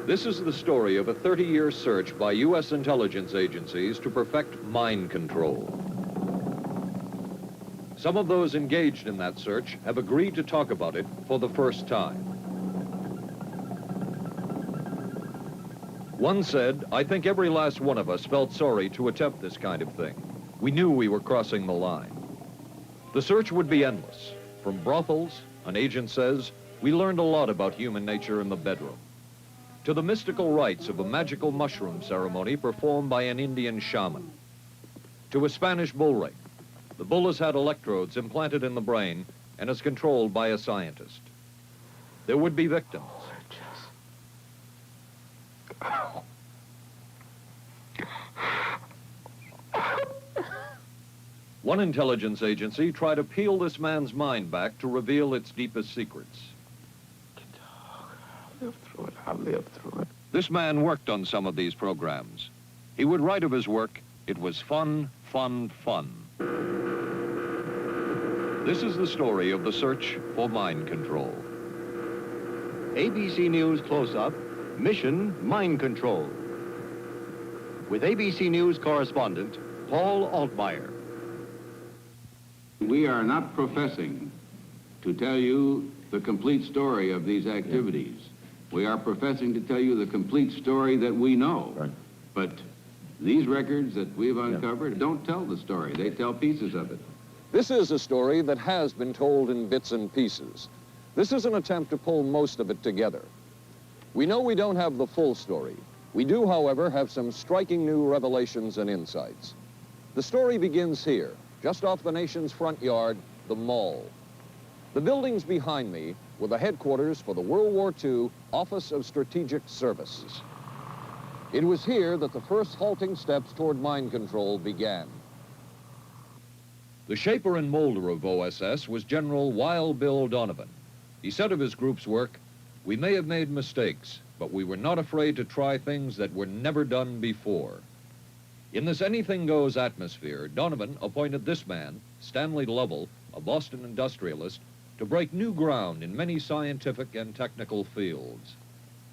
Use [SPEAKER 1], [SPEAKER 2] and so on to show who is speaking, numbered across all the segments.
[SPEAKER 1] This is the story of a 30-year search by U.S. intelligence agencies to perfect mind control. Some of those engaged in that search have agreed to talk about it for the first time. One said, "I think every last one of us felt sorry to attempt this kind of thing. We knew we were crossing the line." The search would be endless. From brothels, an agent says, we learned a lot about human nature in the bedroom, to the mystical rites of a magical mushroom ceremony performed by an Indian shaman, to a Spanish bull ring. The bull has had electrodes implanted in the brain and is controlled by a scientist. There would be victims. One intelligence agency tried to peel this man's mind back to reveal its deepest secrets.
[SPEAKER 2] I'll live through it.
[SPEAKER 1] This man worked on some of these programs. He would write of his work, "It was fun, fun, fun." This is the story of the search for mind control.
[SPEAKER 3] ABC News Close-Up, Mission Mind Control. With ABC News correspondent Paul Altmeyer.
[SPEAKER 4] We are not professing to tell you the complete story of these activities. We are professing to tell you the complete story that we know.
[SPEAKER 2] Right.
[SPEAKER 4] But these records that we've uncovered don't tell the story. They tell pieces of it.
[SPEAKER 1] This is a story that has been told in bits and pieces. This is an attempt to pull most of it together. We know we don't have the full story. We do, however, have some striking new revelations and insights. The story begins here, just off the nation's front yard, the Mall. The buildings behind me were the headquarters for the World War II Office of Strategic Services. It was here that the first halting steps toward mind control began. The shaper and molder of OSS was General Wild Bill Donovan. He said of his group's work, "We may have made mistakes, but we were not afraid to try things that were never done before." In this anything-goes atmosphere, Donovan appointed this man, Stanley Lovell, a Boston industrialist, to break new ground in many scientific and technical fields.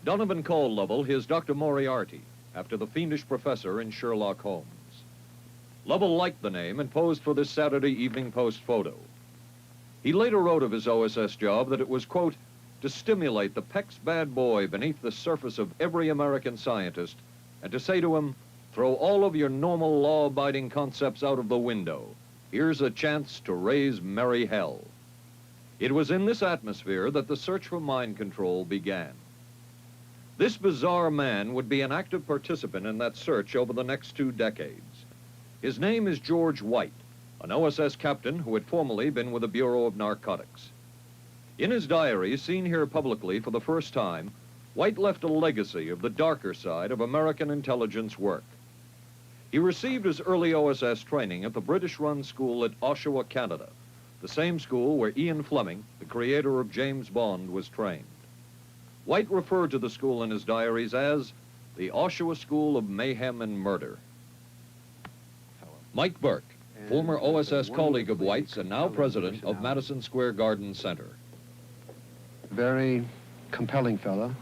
[SPEAKER 1] Donovan called Lovell his Dr. Moriarty, after the fiendish professor in Sherlock Holmes. Lovell liked the name and posed for this Saturday Evening Post photo. He later wrote of his OSS job that it was, quote, "to stimulate the Peck's bad boy beneath the surface of every American scientist and to say to him, throw all of your normal law-abiding concepts out of the window. Here's a chance to raise merry hell." It was in this atmosphere that the search for mind control began. This bizarre man would be an active participant in that search over the next 2 decades. His name is George White, an OSS captain who had formerly been with the Bureau of Narcotics. In his diary, seen here publicly for the first time, White left a legacy of the darker side of American intelligence work. He received his early OSS training at the British-run school at Oshawa, Canada, the same school where Ian Fleming, the creator of James Bond, was trained. White referred to the school in his diaries as the Oshawa School of Mayhem and Murder. Mike Burke, former OSS colleague of White's and now president of Madison Square Garden Center.
[SPEAKER 5] Very compelling fellow,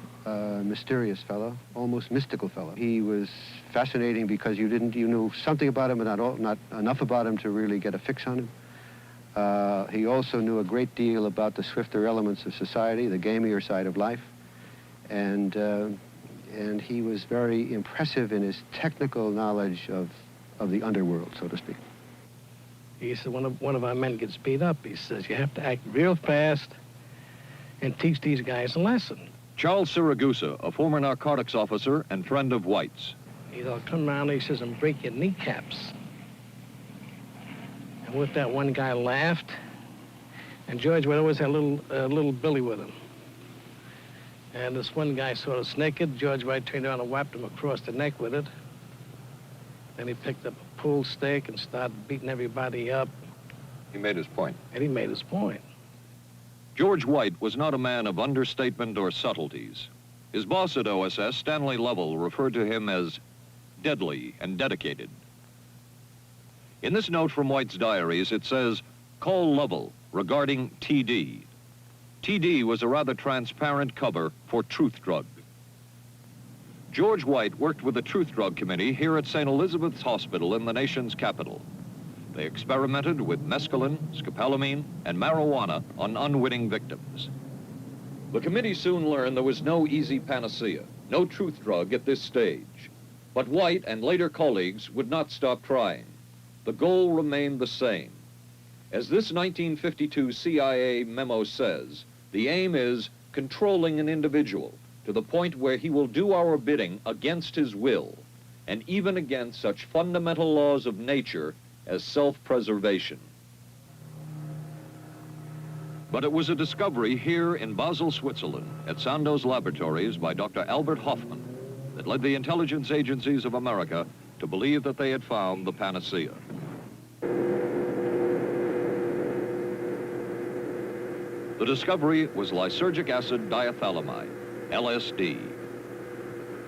[SPEAKER 5] mysterious fellow, almost mystical fellow. He was fascinating because you knew something about him, but not enough about him to really get a fix on him. He also knew a great deal about the swifter elements of society, the gamier side of life, and he was very impressive in his technical knowledge of the underworld, so to speak.
[SPEAKER 6] He said, one of our men gets beat up. He says, you have to act real fast and teach these guys a lesson.
[SPEAKER 1] Charles Siragusa, a former narcotics officer and friend of White's.
[SPEAKER 6] He'll come around, he says, and break your kneecaps. And with that, one guy laughed, and George would always have a little Billy with him. And this one guy sort of snickered. George White turned around and whapped him across the neck with it. Then he picked up a pool stick and started beating everybody up.
[SPEAKER 1] He made his point.
[SPEAKER 6] And he made his point.
[SPEAKER 1] George White was not a man of understatement or subtleties. His boss at OSS, Stanley Lovell, referred to him as deadly and dedicated. In this note from White's diaries, it says, call Lovell regarding TD. TD was a rather transparent cover for Truth Drug. George White worked with the Truth Drug Committee here at St. Elizabeth's Hospital in the nation's capital. They experimented with mescaline, scopolamine, and marijuana on unwitting victims. The committee soon learned there was no easy panacea, no truth drug at this stage. But White and later colleagues would not stop trying. The goal remained the same. As this 1952 CIA memo says, the aim is controlling an individual to the point where he will do our bidding against his will, and even against such fundamental laws of nature as self-preservation. But it was a discovery here in Basel, Switzerland, at Sandoz Laboratories by Dr. Albert Hoffman, that led the intelligence agencies of America to believe that they had found the panacea. The discovery was lysergic acid diethylamide, LSD.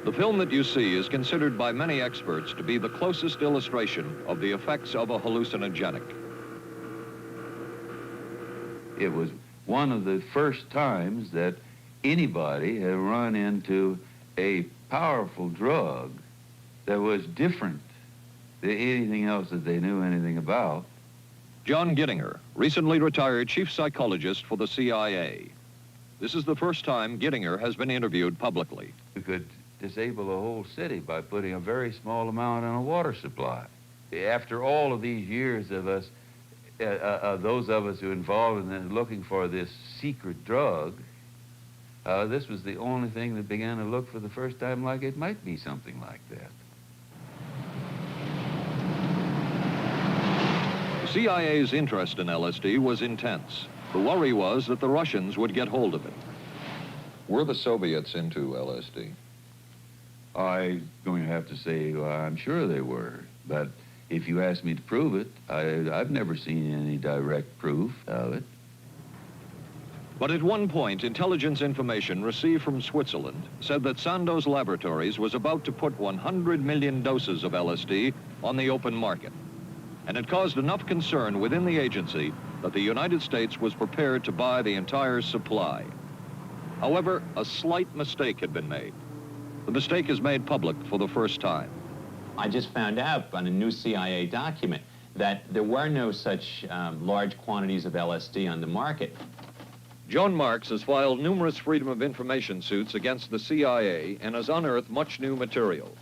[SPEAKER 1] The film that you see is considered by many experts to be the closest illustration of the effects of a hallucinogenic.
[SPEAKER 4] It was one of the first times that anybody had run into a powerful drug that was different than anything else that they knew anything about.
[SPEAKER 1] John Gittinger, recently retired chief psychologist for the CIA. This is the first time Gittinger has been interviewed publicly.
[SPEAKER 4] You could disable a whole city by putting a very small amount in a water supply. After all of these years of us, those of us who are involved in looking for this secret drug, this was the only thing that began to look for the first time like it might be something like that.
[SPEAKER 1] The CIA's interest in LSD was intense. The worry was that the Russians would get hold of it. Were the Soviets into LSD?
[SPEAKER 4] I'm going to have to say, I'm sure they were, but if you ask me to prove it, I've never seen any direct proof of it.
[SPEAKER 1] But at one point, intelligence information received from Switzerland said that Sandoz Laboratories was about to put 100 million doses of LSD on the open market. And it caused enough concern within the agency that the United States was prepared to buy the entire supply. However, a slight mistake had been made. The mistake is made public for the first time.
[SPEAKER 7] I just found out on a new CIA document that there were no such large quantities of LSD on the market.
[SPEAKER 1] Joan Marks has filed numerous Freedom of Information suits against the CIA and has unearthed much new material.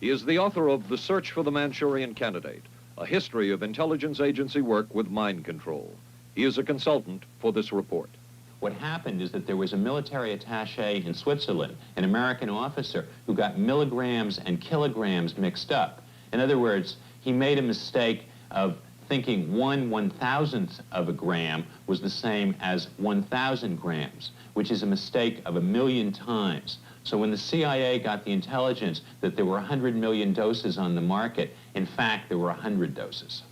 [SPEAKER 1] He is the author of The Search for the Manchurian Candidate, a history of intelligence agency work with mind control. He is a consultant for this report.
[SPEAKER 7] What happened is that there was a military attaché in Switzerland, an American officer, who got milligrams and kilograms mixed up. In other words, he made a mistake of thinking 1/1000th of a gram was the same as 1,000 grams, which is a mistake of 1,000,000 times. So when the CIA got the intelligence that there were 100 million doses on the market, in fact, there were 100 doses.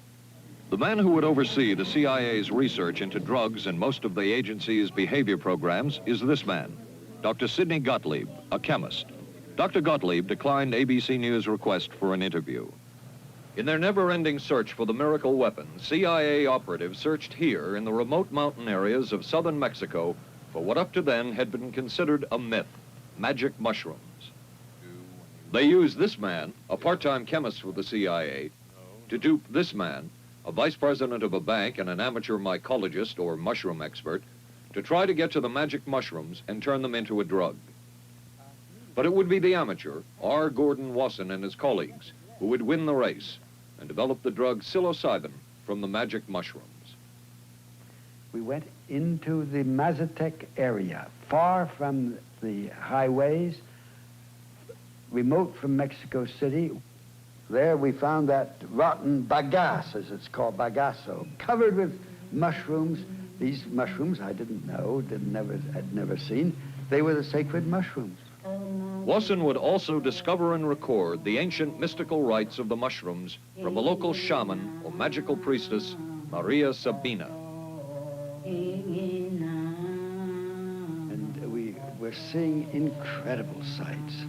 [SPEAKER 1] The man who would oversee the CIA's research into drugs and most of the agency's behavior programs is this man, Dr. Sidney Gottlieb, a chemist. Dr. Gottlieb declined ABC News' request for an interview. In their never-ending search for the miracle weapon, CIA operatives searched here in the remote mountain areas of southern Mexico for what up to then had been considered a myth, magic mushrooms. They used this man, a part-time chemist for the CIA, to dupe this man, a vice president of a bank and an amateur mycologist or mushroom expert, to try to get to the magic mushrooms and turn them into a drug. But it would be the amateur, R. Gordon Wasson and his colleagues, who would win the race and develop the drug psilocybin from the magic mushrooms.
[SPEAKER 8] We went into the Mazatec area, far from the highways, remote from Mexico City. There we found that rotten bagasse, as it's called, bagasso, covered with mushrooms. These mushrooms I didn't know, had never seen. They were the sacred mushrooms.
[SPEAKER 1] Wasson would also discover and record the ancient mystical rites of the mushrooms from a local shaman or magical priestess, Maria Sabina.
[SPEAKER 8] And we were seeing incredible sights.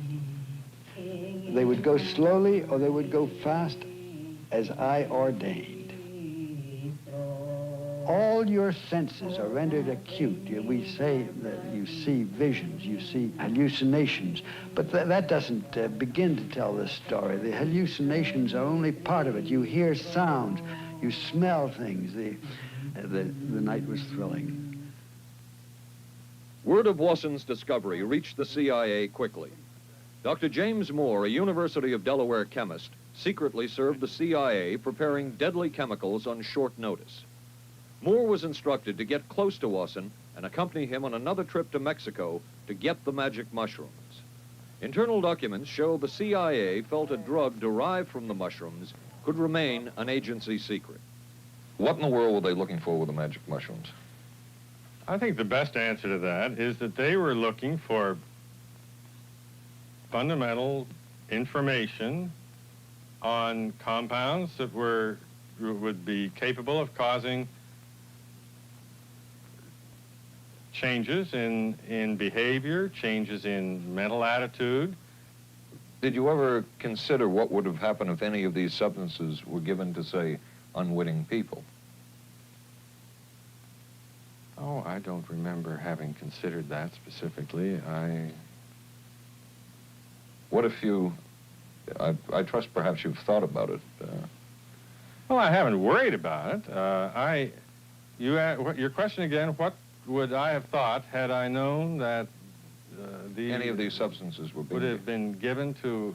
[SPEAKER 8] They would go slowly or they would go fast as I ordained. all your senses are rendered acute. We say that you see visions, you see hallucinations, but that doesn't begin to tell this story. The hallucinations are only part of it. You hear sounds, you smell things. The night was thrilling.
[SPEAKER 1] Word of Wasson's discovery reached the CIA quickly. Dr. James Moore, a University of Delaware chemist, secretly served the CIA preparing deadly chemicals on short notice. Moore was instructed to get close to Wasson and accompany him on another trip to Mexico to get the magic mushrooms. Internal documents show the CIA felt a drug derived from the mushrooms could remain an agency secret. What in the world were they looking for with the magic mushrooms?
[SPEAKER 9] I think the best answer to that is that they were looking for fundamental information on compounds that would be capable of causing changes in behavior, changes in mental attitude.
[SPEAKER 1] Did you ever consider what would have happened if any of these substances were given to, say, unwitting people?
[SPEAKER 9] Oh, I don't remember having considered that specifically.
[SPEAKER 1] What if you, I trust perhaps you've thought about it.
[SPEAKER 9] Well, I haven't worried about it. Your question again, what would I have thought had I known that
[SPEAKER 1] any of these substances were
[SPEAKER 9] would have been given to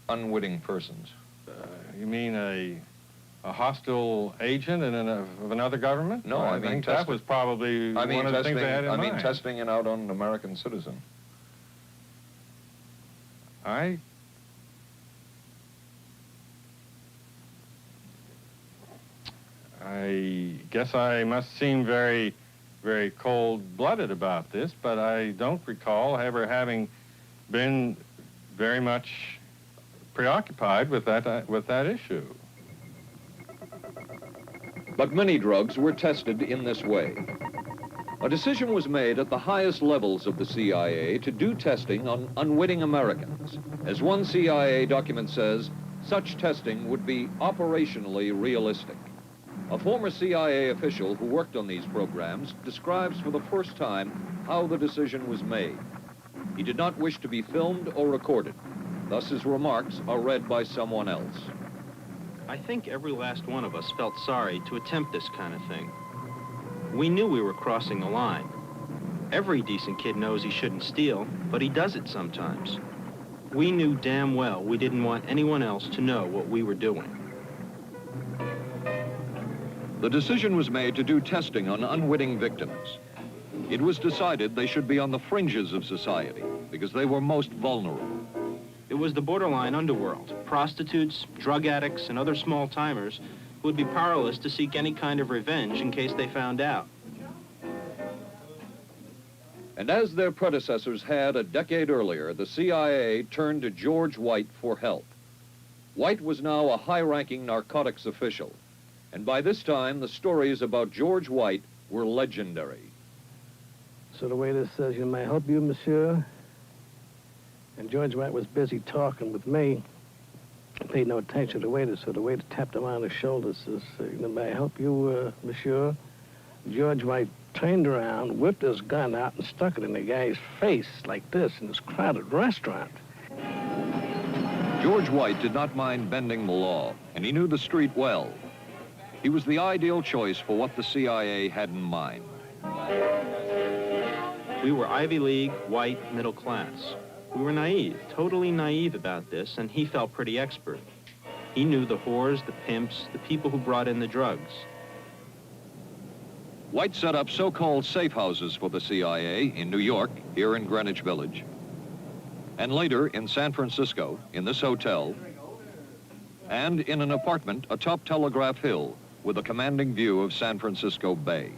[SPEAKER 1] unwitting persons?
[SPEAKER 9] You mean a hostile agent of another government?
[SPEAKER 1] No, I mean
[SPEAKER 9] think that was probably one of the things they had in mind.
[SPEAKER 1] I mean testing it out on an American citizen.
[SPEAKER 9] I guess I must seem very, very cold-blooded about this, but I don't recall ever having been very much preoccupied with that issue.
[SPEAKER 1] But many drugs were tested in this way. A decision was made at the highest levels of the CIA to do testing on unwitting Americans. As one CIA document says, such testing would be operationally realistic. A former CIA official who worked on these programs describes for the first time how the decision was made. He did not wish to be filmed or recorded. Thus his remarks are read by someone else.
[SPEAKER 10] I think every last one of us felt sorry to attempt this kind of thing. We knew we were crossing the line. Every decent kid knows he shouldn't steal, but he does it sometimes. We knew damn well we didn't want anyone else to know what we were doing.
[SPEAKER 1] The decision was made to do testing on unwitting victims. It was decided they should be on the fringes of society because they were most vulnerable.
[SPEAKER 10] It was the borderline underworld, prostitutes, drug addicts, and other small-timers who would be powerless to seek any kind of revenge in case they found out.
[SPEAKER 1] And as their predecessors had a decade earlier, the CIA turned to George White for help. White was now a high-ranking narcotics official, and by this time, the stories about George White were legendary.
[SPEAKER 6] So the waiter says, "You may help you, monsieur?" And George White was busy talking with me. I paid no attention to the waiter, so the waiter tapped him on the shoulder, says, "May I help you, monsieur?" George White turned around, whipped his gun out, and stuck it in the guy's face like this in this crowded restaurant.
[SPEAKER 1] George White did not mind bending the law, and he knew the street well. He was the ideal choice for what the CIA had in mind.
[SPEAKER 10] We were Ivy League, white, middle class. We were naive, totally naive about this, and he felt pretty expert. He knew the whores, the pimps, the people who brought in the drugs.
[SPEAKER 1] White set up so-called safe houses for the CIA in New York, here in Greenwich Village, and later in San Francisco, in this hotel, and in an apartment atop Telegraph Hill with a commanding view of San Francisco Bay.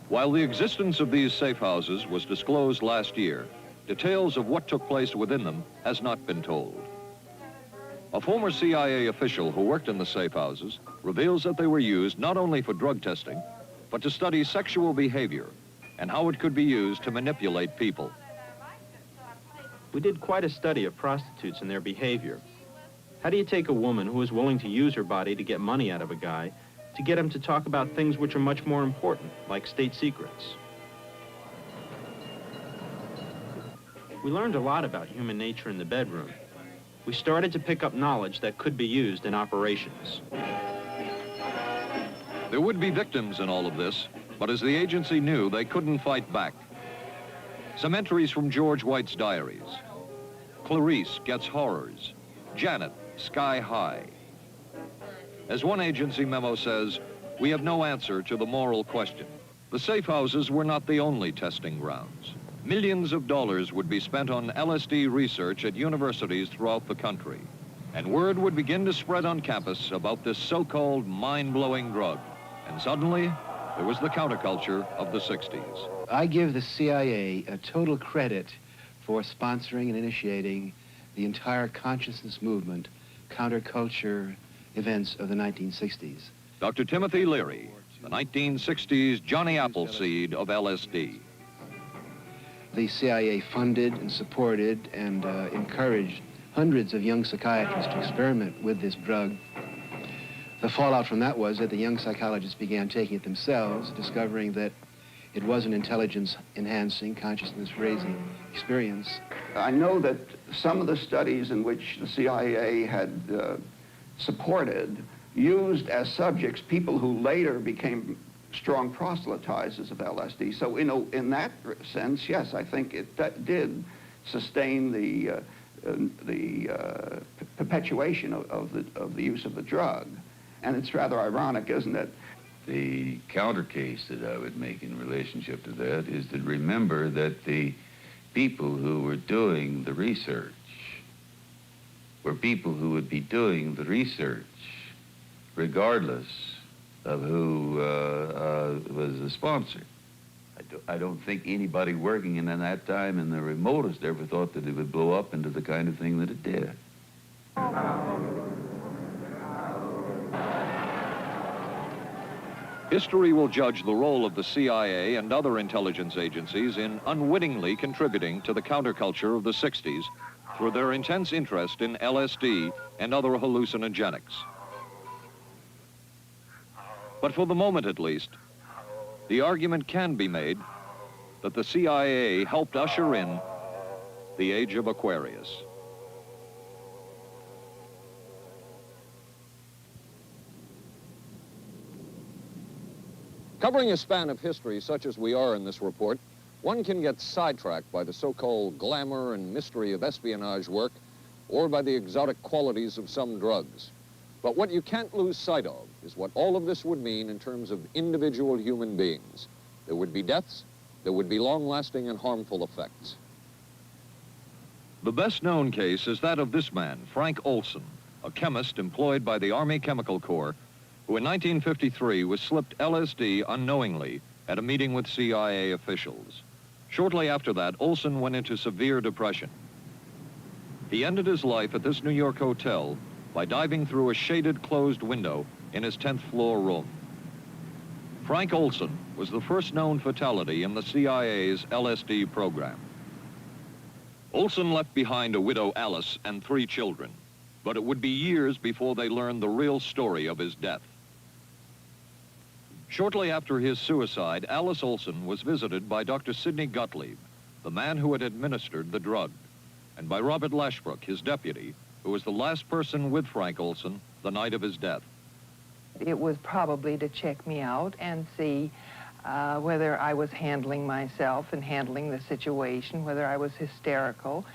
[SPEAKER 1] While the existence of these safe houses was disclosed last year, details of what took place within them has not been told. A former CIA official who worked in the safe houses reveals that they were used not only for drug testing, but to study sexual behavior and how it could be used to manipulate people.
[SPEAKER 10] We did quite a study of prostitutes and their behavior. How do you take a woman who is willing to use her body to get money out of a guy, to get him to talk about things which are much more important, like state secrets. We learned a lot about human nature in the bedroom. We started to pick up knowledge that could be used in operations.
[SPEAKER 1] There would be victims in all of this, but as the agency knew, they couldn't fight back. Some entries from George White's diaries. Clarice gets horrors. Janet, sky high. As one agency memo says, we have no answer to the moral question. The safe houses were not the only testing grounds. Millions of dollars would be spent on LSD research at universities throughout the country. And word would begin to spread on campus about this so-called mind-blowing drug. And suddenly, there was the counterculture of the 60s.
[SPEAKER 5] I give the CIA a total credit for sponsoring and initiating the entire consciousness movement, counterculture events of the 1960s.
[SPEAKER 1] Dr. Timothy Leary, the 1960s Johnny Appleseed of LSD.
[SPEAKER 5] The CIA funded and supported and encouraged hundreds of young psychiatrists to experiment with this drug. The fallout from that was that the young psychologists began taking it themselves, discovering that it was an intelligence-enhancing, consciousness-raising experience.
[SPEAKER 2] I know that some of the studies in which the CIA had supported used as subjects people who later became strong proselytizers of LSD. So, in that sense, yes, I think it did sustain the perpetuation of the use of the drug. And it's rather ironic, isn't it?
[SPEAKER 4] The counter case that I would make in relationship to that is to remember that the people who were doing the research were people who would be doing the research regardless of who was the sponsor. I don't think anybody working in that time in the remotest ever thought that it would blow up into the kind of thing that it did.
[SPEAKER 1] History will judge the role of the CIA and other intelligence agencies in unwittingly contributing to the counterculture of the 60s through their intense interest in LSD and other hallucinogenics. But for the moment at least, the argument can be made that the CIA helped usher in the age of Aquarius. Covering a span of history such as we are in this report, one can get sidetracked by the so-called glamour and mystery of espionage work or by the exotic qualities of some drugs. But what you can't lose sight of is what all of this would mean in terms of individual human beings. There would be deaths, there would be long-lasting and harmful effects. The best-known case is that of this man, Frank Olson, a chemist employed by the Army Chemical Corps, who in 1953 was slipped LSD unknowingly at a meeting with CIA officials. Shortly after that, Olson went into severe depression. He ended his life at this New York hotel by diving through a shaded closed window in his 10th floor room. Frank Olson was the first known fatality in the CIA's LSD program. Olson left behind a widow, Alice, and 3 children, but it would be years before they learned the real story of his death. Shortly after his suicide, Alice Olson was visited by Dr. Sidney Gottlieb, the man who had administered the drug, and by Robert Lashbrook, his deputy, who was the last person with Frank Olson the night of his death.
[SPEAKER 11] It was probably to check me out and see whether I was handling myself and handling the situation, whether I was hysterical.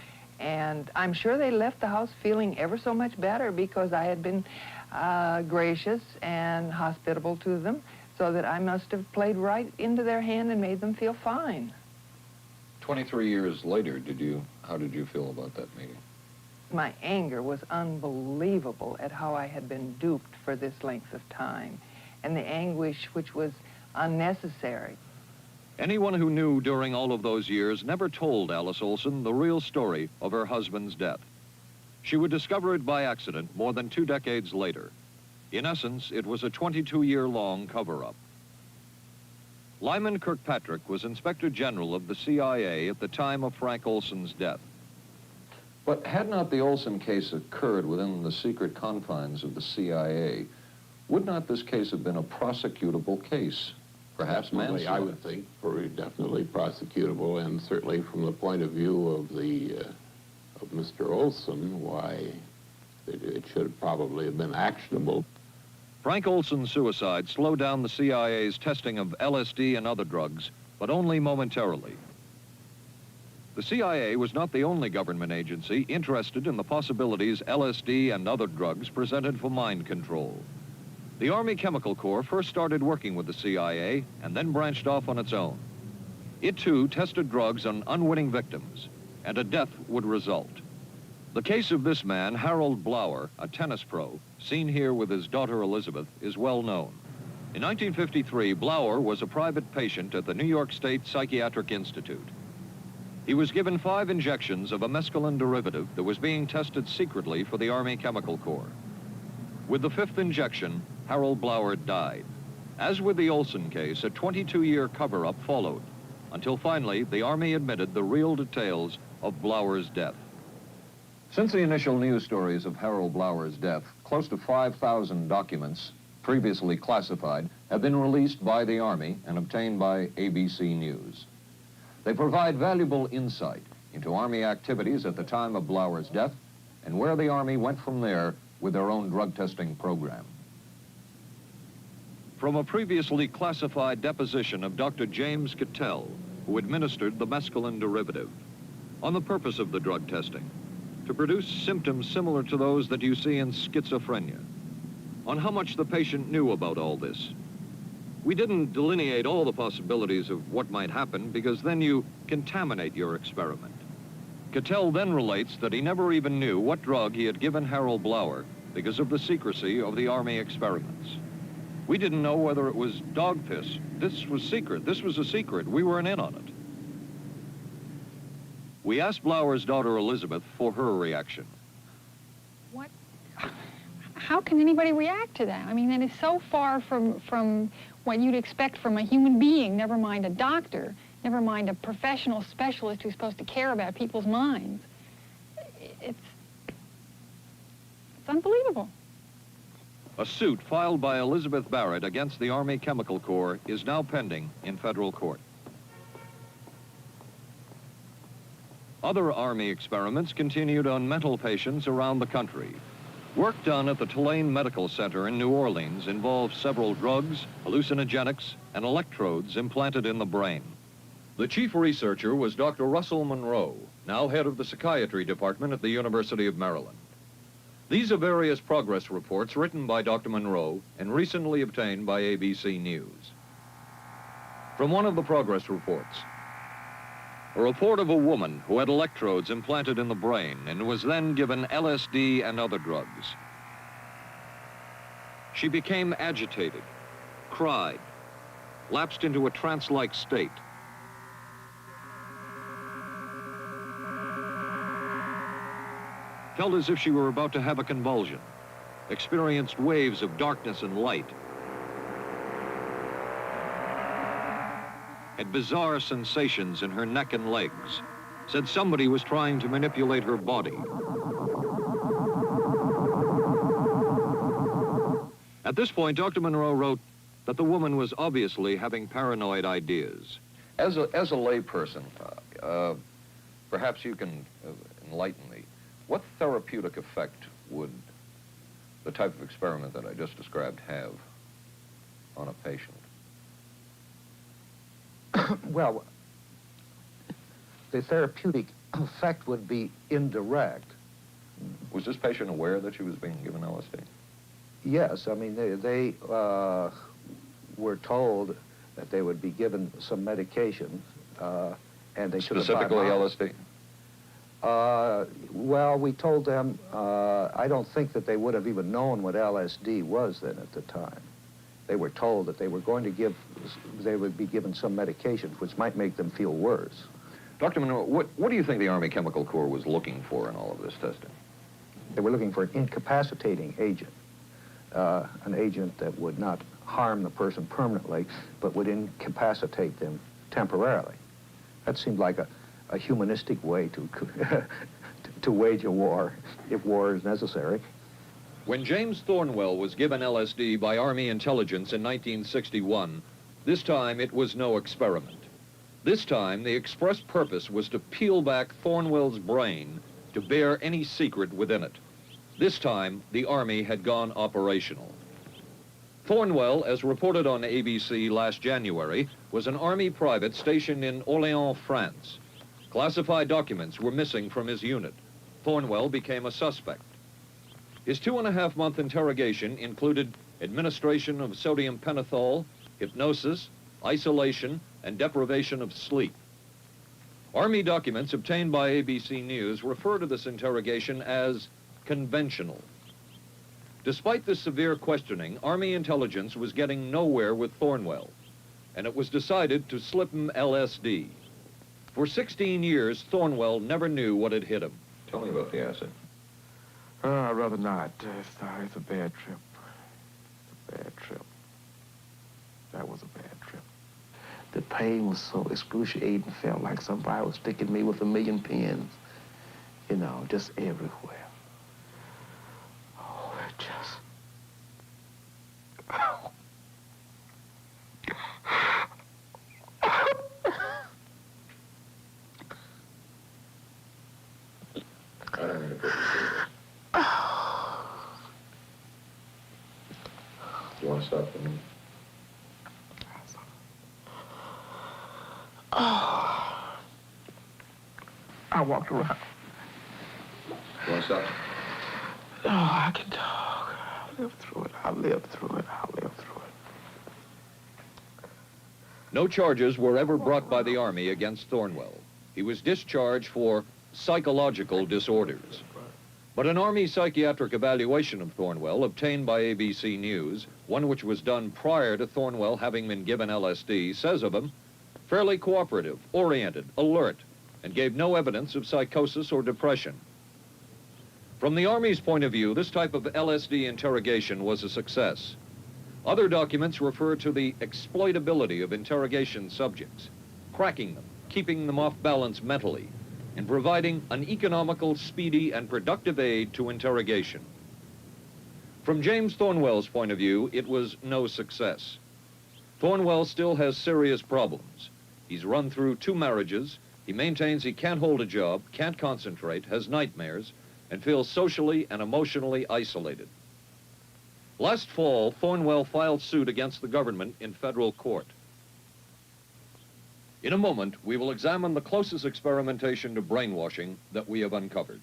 [SPEAKER 11] And I'm sure they left the house feeling ever so much better because I had been gracious and hospitable to them, so that I must have played right into their hand and made them feel fine.
[SPEAKER 1] 23 years later, how did you feel about that meeting?
[SPEAKER 11] My anger was unbelievable at how I had been duped for this length of time, and the anguish which was unnecessary.
[SPEAKER 1] Anyone who knew during all of those years never told Alice Olson the real story of her husband's death. She would discover it by accident more than 2 decades later. In essence, it was a 22-year-long cover-up. Lyman Kirkpatrick was Inspector General of the CIA at the time of Frank Olson's death. But had not the Olson case occurred within the secret confines of the CIA, Would not this case have been a prosecutable case? Perhaps
[SPEAKER 12] Definitely, I would think, definitely prosecutable, and certainly from the point of view of of Mr. Olson, why it should probably have been actionable.
[SPEAKER 1] Frank Olson's suicide slowed down the CIA's testing of LSD and other drugs, but only momentarily. The CIA was not the only government agency interested in the possibilities LSD and other drugs presented for mind control. The Army Chemical Corps first started working with the CIA and then branched off on its own. It too tested drugs on unwitting victims, and a death would result. The case of this man, Harold Blower, a tennis pro, seen here with his daughter Elizabeth, is well known. In 1953, Blower was a private patient at the New York State Psychiatric Institute. He was given 5 injections of a mescaline derivative that was being tested secretly for the Army Chemical Corps. With the 5th injection, Harold Blower died. As with the Olson case, a 22-year cover-up followed, until finally the Army admitted the real details of Blower's death. Since the initial news stories of Harold Blower's death, close to 5,000 documents, previously classified, have been released by the Army and obtained by ABC News. They provide valuable insight into Army activities at the time of Blower's death and where the Army went from there with their own drug testing program. From a previously classified deposition of Dr. James Cattell, who administered the mescaline derivative, on the purpose of the drug testing, to produce symptoms similar to those that you see in schizophrenia, on how much the patient knew about all this. We didn't delineate all the possibilities of what might happen because then you contaminate your experiment. Cattell then relates that he never even knew what drug he had given Harold Blower because of the secrecy of the Army experiments. We didn't know whether it was dog piss. This was secret. This was a secret. We weren't in on it. We asked Blower's daughter Elizabeth for her reaction.
[SPEAKER 13] What? How can anybody react to that? I mean, that is so far from what you'd expect from a human being, never mind a doctor, never mind a professional specialist who's supposed to care about people's minds. It's unbelievable.
[SPEAKER 1] A suit filed by Elizabeth Barrett against the Army Chemical Corps is now pending in federal court. Other Army experiments continued on mental patients around the country. Work done at the Tulane Medical Center in New Orleans involved several drugs, hallucinogenics, and electrodes implanted in the brain. The chief researcher was Dr. Russell Monroe, now head of the psychiatry department at the University of Maryland. These are various progress reports written by Dr. Monroe and recently obtained by ABC News. From one of the progress reports, a report of a woman who had electrodes implanted in the brain and was then given LSD and other drugs. She became agitated, cried, lapsed into a trance-like state. Felt as if she were about to have a convulsion, experienced waves of darkness and light, had bizarre sensations in her neck and legs, said somebody was trying to manipulate her body. At this point, Dr. Monroe wrote that the woman was obviously having paranoid ideas. As a layperson, perhaps you can enlighten me. What therapeutic effect would the type of experiment that I just described have on a patient?
[SPEAKER 14] Well, the therapeutic effect would be indirect.
[SPEAKER 1] Was this patient aware that she was being given LSD?
[SPEAKER 14] Yes, I mean, they were told that they would be given some medication, and they should have...
[SPEAKER 1] Specifically LSD?
[SPEAKER 14] Well, we told them, I don't think that they would have even known what LSD was then at the time. They were told that they were going to they would be given some medications which might make them feel worse.
[SPEAKER 1] Dr. Monroe, what do you think the Army Chemical Corps was looking for in all of this testing?
[SPEAKER 14] They were looking for an incapacitating agent, an agent that would not harm the person permanently, but would incapacitate them temporarily. That seemed like a humanistic way to wage a war, if war is necessary.
[SPEAKER 1] When James Thornwell was given LSD by Army intelligence in 1961, this time it was no experiment. This time, the express purpose was to peel back Thornwell's brain to bear any secret within it. This time, the Army had gone operational. Thornwell, as reported on ABC last January, was an Army private stationed in Orléans, France. Classified documents were missing from his unit. Thornwell became a suspect. His 2.5-month interrogation included administration of sodium pentothal, hypnosis, isolation, and deprivation of sleep. Army documents obtained by ABC News refer to this interrogation as conventional. Despite this severe questioning, Army intelligence was getting nowhere with Thornwell, and it was decided to slip him LSD. For 16 years, Thornwell never knew what had hit him.
[SPEAKER 15] Tell me about the acid. I'd rather not. It's a bad trip. It's a bad trip. That was a bad trip. The pain was so excruciating, felt like somebody was sticking me with 1,000,000 pins. You know, just everywhere. Oh, it just...
[SPEAKER 12] I don't mean to put you through this. You want to stop for a minute?
[SPEAKER 15] I walked around.
[SPEAKER 12] You want to stop?
[SPEAKER 15] Oh, I can talk. I lived through it. I lived through it.
[SPEAKER 1] No charges were ever brought by the Army against Thornwell. He was discharged for psychological disorders. But an Army psychiatric evaluation of Thornwell obtained by ABC News, one which was done prior to Thornwell having been given LSD, says of him, fairly cooperative, oriented, alert, and gave no evidence of psychosis or depression. From the Army's point of view, this type of LSD interrogation was a success. Other documents refer to the exploitability of interrogation subjects, cracking them, keeping them off balance mentally, and providing an economical, speedy, and productive aid to interrogation. From James Thornwell's point of view, it was no success. Thornwell still has serious problems. He's run through 2 marriages. He maintains he can't hold a job, can't concentrate, has nightmares, and feels socially and emotionally isolated. Last fall, Thornwell filed suit against the government in federal court. In a moment, we will examine the closest experimentation to brainwashing that we have uncovered.